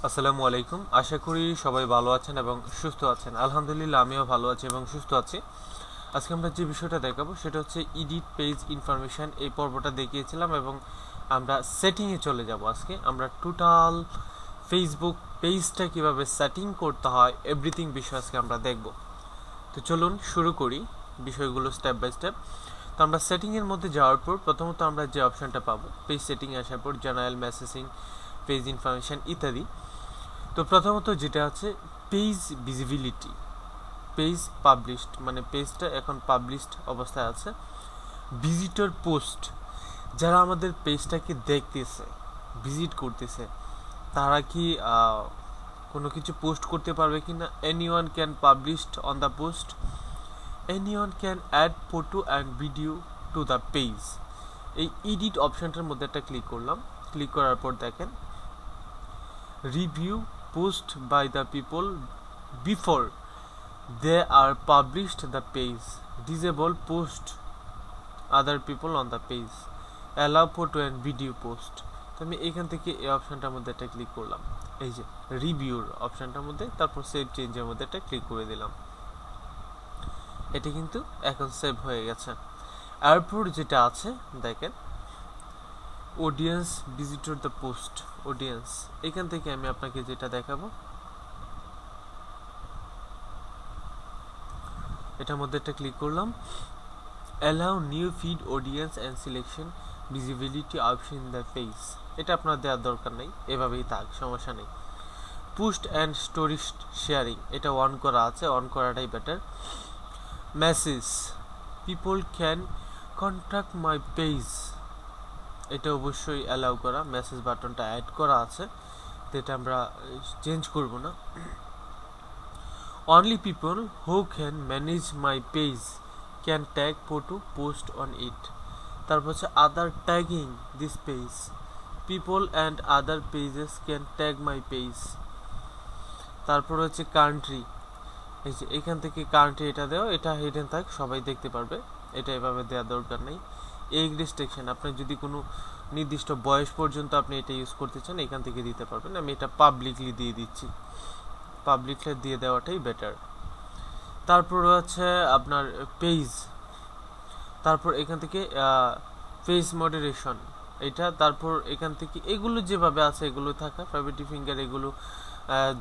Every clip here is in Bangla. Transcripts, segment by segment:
আসসালামু আলাইকুম। আশা করি সবাই ভালো আছেন এবং সুস্থ আছেন। আলহামদুলিল্লাহ আমিও ভালো আছি এবং সুস্থ আছি। আজকে আমরা যে বিষয়টা দেখাবো সেটা হচ্ছে এডিট পেজ ইনফরমেশন। এই পর্বটা দেখিয়েছিলাম এবং আমরা সেটিংয়ে চলে যাব। আজকে আমরা টোটাল ফেসবুক পেজটা কিভাবে সেটিং করতে হয় এভরিথিং বিষয় আজকে আমরা দেখব। তো চলুন শুরু করি বিষয়গুলো স্টেপ বাই স্টেপ। তো আমরা সেটিংয়ের মধ্যে যাওয়ার পর প্রথমত আমরা যে অপশানটা পাবো পেজ সেটিং আসার পর জেনারেল মেসেজিং, পেজ ইনফরমেশন ইত্যাদি। তো প্রথমত যেটা আছে পেজ ভিজিবিলিটি, পেজ পাবলিশড, মানে পেজটা এখন পাবলিশড অবস্থায় আছে। ভিজিটর পোস্ট, যারা আমাদের পেজটাকে দেখতেছে, ভিজিট করতেছে, তারা কি কোনো কিছু পোস্ট করতে পারবে কি না। Anyone can published on the post, anyone can add photo and video to the page. এই এডিট অপশানটার মধ্যে একটা ক্লিক করলাম। ক্লিক করার পর দেখেন review post by the people before they are published the page, disable post other people on the page, allow photo and video post। তো আমি এখান থেকে এই অপশানটার মধ্যে একটা ক্লিক করলাম, এই যে রিভিউর অপশানটার মধ্যে, তারপর সেভ চেঞ্জের মধ্যে একটা ক্লিক করে দিলাম। এটা কিন্তু এখন সেভ হয়ে গেছে। এরপর যেটা আছে দেখেন audience visitor the post, audience, এখান থেকে আমি আপনাকে যেটা দেখাবো এটার মধ্যে একটা ক্লিক করলাম। Allow new feed audience and selection visibility option in the page. এটা আপনার দেওয়ার দরকার নেই, এভাবেই থাক, সমস্যা নেই। পোস্ট অ্যান্ড স্টোরি শেয়ারিং, এটা অন করা আছে, অন করাটাই better. Message, people can contact my page, এটা অবশ্যই অ্যালাউ করা। মেসেজ বাটনটা অ্যাড করা আছে, যেটা আমরা চেঞ্জ করব না। Only people who can manage my page can tag photo post on it. তারপর হচ্ছে other tagging this page, people and other pages can tag my page. তারপর হচ্ছে কান্ট্রি, এই যে এখান থেকে কান্ট্রি এটা দেওয়া, এটা হিডেন থাক, সবাই দেখতে পারবে, এটা এভাবে দেওয়ার দরকার নেই। এজ রেস্ট্রিকশন, আপনি যদি কোনো নির্দিষ্ট বয়স পর্যন্ত আপনি এটা ইউজ করতে চান এখান থেকে দিতে পারবেন। আমি এটা পাবলিকলি দিয়ে দিচ্ছি, পাবলিকলি দিয়ে দেওয়াটাই বেটার। তারপর হচ্ছে আপনার পেজ, তারপর এখান থেকে পেজ মডারেশন এটা, তারপর এখান থেকে এগুলো যেভাবে আছে এগুলো থাকা, প্রাইভেটি ফিঙ্গার এগুলো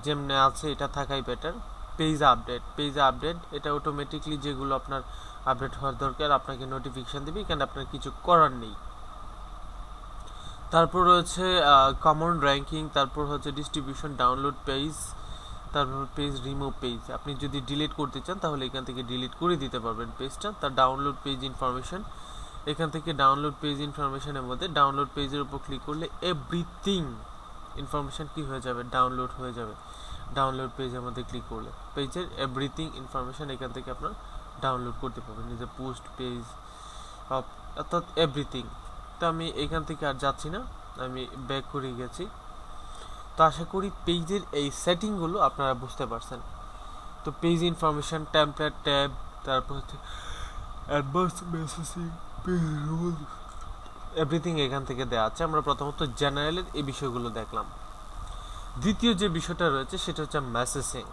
যেমনি আছে এটা থাকাই better. Page update, page update এটা অটোমেটিকলি যেগুলো আপনার আপডেট হওয়ার দরকার আপনাকে নোটিফিকেশান দেবে, এখানে আপনার কিছু করার নেই। তারপর রয়েছে কমন র্যাঙ্কিং, তারপর হচ্ছে ডিস্ট্রিবিউশন, ডাউনলোড পেজ, তারপর পেজ রিমুভ পেজ, আপনি যদি ডিলিট করতে চান তাহলে এখান থেকে ডিলিট করে দিতে পারবেন পেজটা। তার ডাউনলোড পেজ ইনফরমেশন, এখান থেকে ডাউনলোড পেজ ইনফরমেশনের মধ্যে ডাউনলোড পেজের উপর ক্লিক করলে এভরিথিং ইনফরমেশন কি হয়ে যাবে, ডাউনলোড হয়ে যাবে। ডাউনলোড পেজের মধ্যে ক্লিক করলে পেজের এভরিথিং ইনফরমেশন এখান থেকে আপনার ডাউনলোড করতে পারবেন, নিজে পোস্ট পেজ অর্থাৎ এভরিথিং। তো আমি এখান থেকে আর যাচ্ছি না, আমি ব্যাক করে গেছি। তো আশা করি পেজের এই সেটিংগুলো আপনারা বুঝতে পারছেন। তো পেজ ইনফরমেশন, টেমপ্লেট ট্যাব, তারপর হচ্ছে advance messaging, page rule, everything এখান থেকে দেওয়া আছে। আমরা প্রথমত জেনারেলের এই বিষয়গুলো দেখলাম। দ্বিতীয় যে বিষয়টা রয়েছে সেটা হচ্ছে মেসেজিং।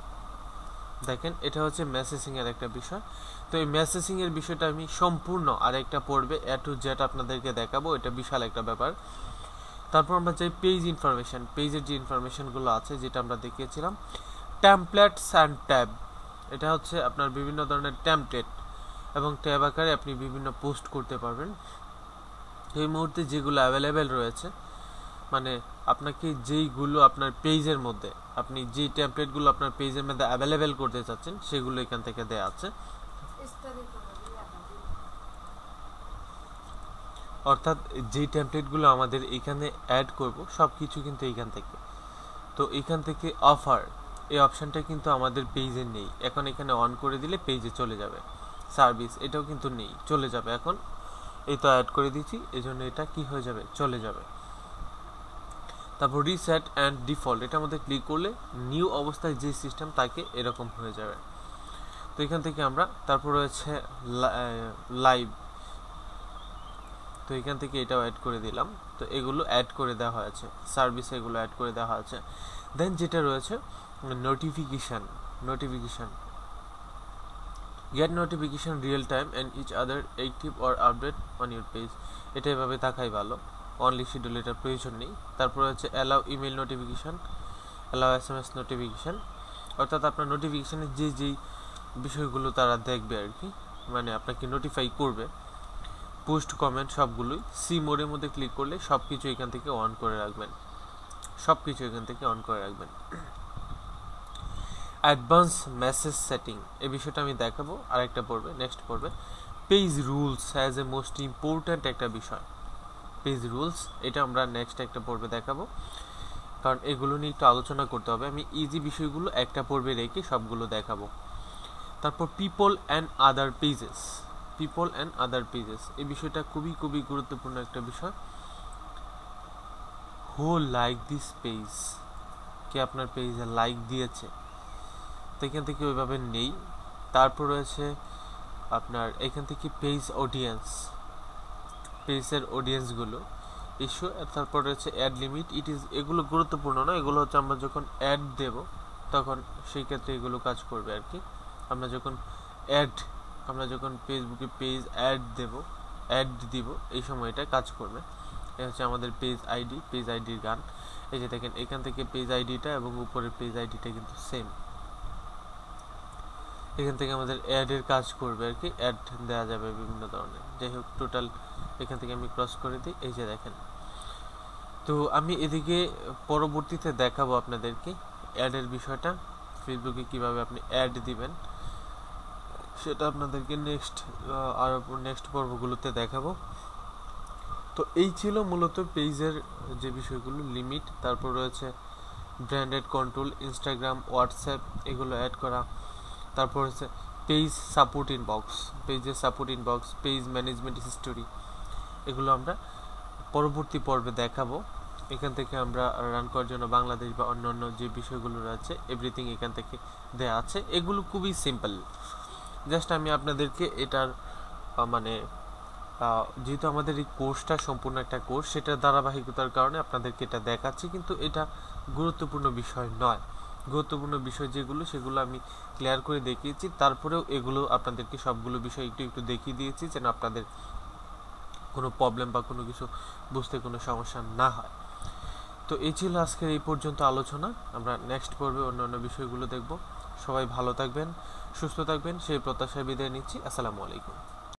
দেখেন এটা হচ্ছে মেসেজিংয়ের একটা বিষয়। তো এই মেসেজিংয়ের বিষয়টা আমি সম্পূর্ণ আরেকটা পড়বে এ টু জেড আপনাদেরকে দেখাবো, এটা বিশাল একটা ব্যাপার। তারপর আমরা চাই পেজ ইনফরমেশন, পেজের যে ইনফরমেশনগুলো আছে যেটা আমরা দেখিয়েছিলাম। টেমপ্লেটস অ্যান্ড ট্যাব, এটা হচ্ছে আপনার বিভিন্ন ধরনের টেমপ্লেট এবং ট্যাব আকারে আপনি বিভিন্ন পোস্ট করতে পারবেন। এই মুহূর্তে যেগুলো অ্যাভেলেবেল রয়েছে, মানে আপনাকে যেইগুলো আপনার পেজের মধ্যে, আপনি যেই টেমপ্লেটগুলো আপনার পেজের মধ্যে অ্যাভেলেবেল করতে চাচ্ছেন সেগুলো এখান থেকে দেওয়া আছে। অর্থাৎ যেই টেমপ্লেটগুলো আমাদের এখানে অ্যাড করব সব কিছু কিন্তু এইখান থেকে। তো এখান থেকে অফার, এই অপশানটা কিন্তু আমাদের পেজে নেই, এখন এখানে অন করে দিলে পেজে চলে যাবে। সার্ভিস, এটাও কিন্তু নেই, চলে যাবে এখন। এই তো অ্যাড করে দিচ্ছি, এই জন্য এটা কি হয়ে যাবে, চলে যাবে। তারপর রিসেট অ্যান্ড ডিফল্ট, এটার মধ্যে ক্লিক করলে নিউ অবস্থায় যে সিস্টেম তাকে এরকম হয়ে যাবে। তো এখান থেকে আমরা তারপর রয়েছে লাইভ, তো এখান থেকে এটাও অ্যাড করে দিলাম। তো এগুলো অ্যাড করে দেওয়া হয়েছে, সার্ভিস এগুলো অ্যাড করে দেওয়া হয়েছে। দেন যেটা রয়েছে notification, get notification real time and each other active or update on your page, এটা এভাবে থাকাই ভালো, অনলি শিডিউল এটার প্রয়োজন নেই। তারপর হচ্ছে allow email notification, allow SMS notification, অর্থাৎ আপনার নোটিফিকেশানে যেই বিষয়গুলো তারা দেখবে আর কি, মানে আপনাকে নোটিফাই করবে, পোস্ট কমেন্ট সবগুলোই সি মোডের মধ্যে ক্লিক করলে সব কিছু এখান থেকে অন করে রাখবেন, অ্যাডভান্স মেসেজ সেটিং, এই বিষয়টা আমি দেখাবো, আরেকটা পড়বে, নেক্সট পড়বে page rules as a most important একটা বিষয়, পেজ রুলস এটা আমরা নেক্সট একটা পড়বে দেখাবো, কারণ এগুলো নিয়ে একটু আলোচনা করতে হবে, আমি ইজি বিষয়গুলো একটা পড়বে রেখে সবগুলো দেখাবো। তারপর পিপল অ্যান্ড আদার পেজেস, এই বিষয়টা খুবই গুরুত্বপূর্ণ একটা বিষয়। হু লাইক দিস পেজ, কে আপনার পেজে লাইক দিয়েছে, তো এখান থেকে ওইভাবে নেই। তারপর রয়েছে আপনার এখান থেকে পেজের অডিয়েন্সগুলো ইস্যু, তারপর রয়েছে অ্যাড লিমিট, এগুলো গুরুত্বপূর্ণ না, এগুলো হচ্ছে আমরা যখন অ্যাড দেব তখন সেই ক্ষেত্রে এগুলো কাজ করবে আর কি। আমরা যখন ফেসবুকে পেজ অ্যাড দিব এই সময় এটা কাজ করবে। এটা হচ্ছে আমাদের পেজ আইডির গান, এই যে দেখেন এখান থেকে পেজ আইডিটা এবং উপরের পেজ আইডিটা কিন্তু সেম, এখান থেকে আমাদের অ্যাডের কাজ করবে আর কি, অ্যাড দেওয়া যাবে বিভিন্ন ধরনের। যাই হোক, টোটাল এখান থেকে আমি ক্রস করে দিই, এই যে দেখেন। তো আমি এদিকে পরবর্তীতে দেখাবো আপনাদেরকে অ্যাডের বিষয়টা, ফেসবুকে কিভাবে আপনি অ্যাড দিবেন সেটা আপনাদেরকে নেক্সট পর্বগুলোতে দেখাবো। তো এই ছিল মূলত পেজের যে বিষয়গুলো, লিমিট, তারপর রয়েছে ব্র্যান্ডেড কন্ট্রোল, ইনস্টাগ্রাম, হোয়াটসঅ্যাপ এগুলো অ্যাড করা, তারপর হচ্ছে পেজের support inbox, page management history, এগুলো আমরা পরবর্তী পর্বে দেখাবো। এখান থেকে আমরা রান করার জন্য বাংলাদেশ বা অন্যান্য যে বিষয়গুলো রয়েছে এভরিথিং এখান থেকে দেওয়া আছে, এগুলো খুবই সিম্পল। জাস্ট আমি আপনাদেরকে এটার মানে যেহেতু আমাদের এই কোর্সটা সম্পূর্ণ একটা কোর্স, সেটার ধারাবাহিকতার কারণে আপনাদেরকে এটা দেখাচ্ছি, কিন্তু এটা গুরুত্বপূর্ণ বিষয় নয়। গুরুত্বপূর্ণ বিষয় যেগুলো সেগুলো আমি ক্লিয়ার করে দেখিয়েছি, তারপরেও এগুলো আপনাদেরকে সবগুলো বিষয় একটু দেখিয়ে দিয়েছি যেন আপনাদের কোনো প্রবলেম বা কোনো কিছু বুঝতে কোনো সমস্যা না হয়। তো এই ছিল আজকের এই পর্যন্ত আলোচনা, আমরা নেক্সট পর্বে অন্য বিষয়গুলো দেখব। সবাই ভালো থাকবেন, সুস্থ থাকবেন, সেই প্রত্যাশায় বিদায় নিচ্ছি। আসসালামু আলাইকুম।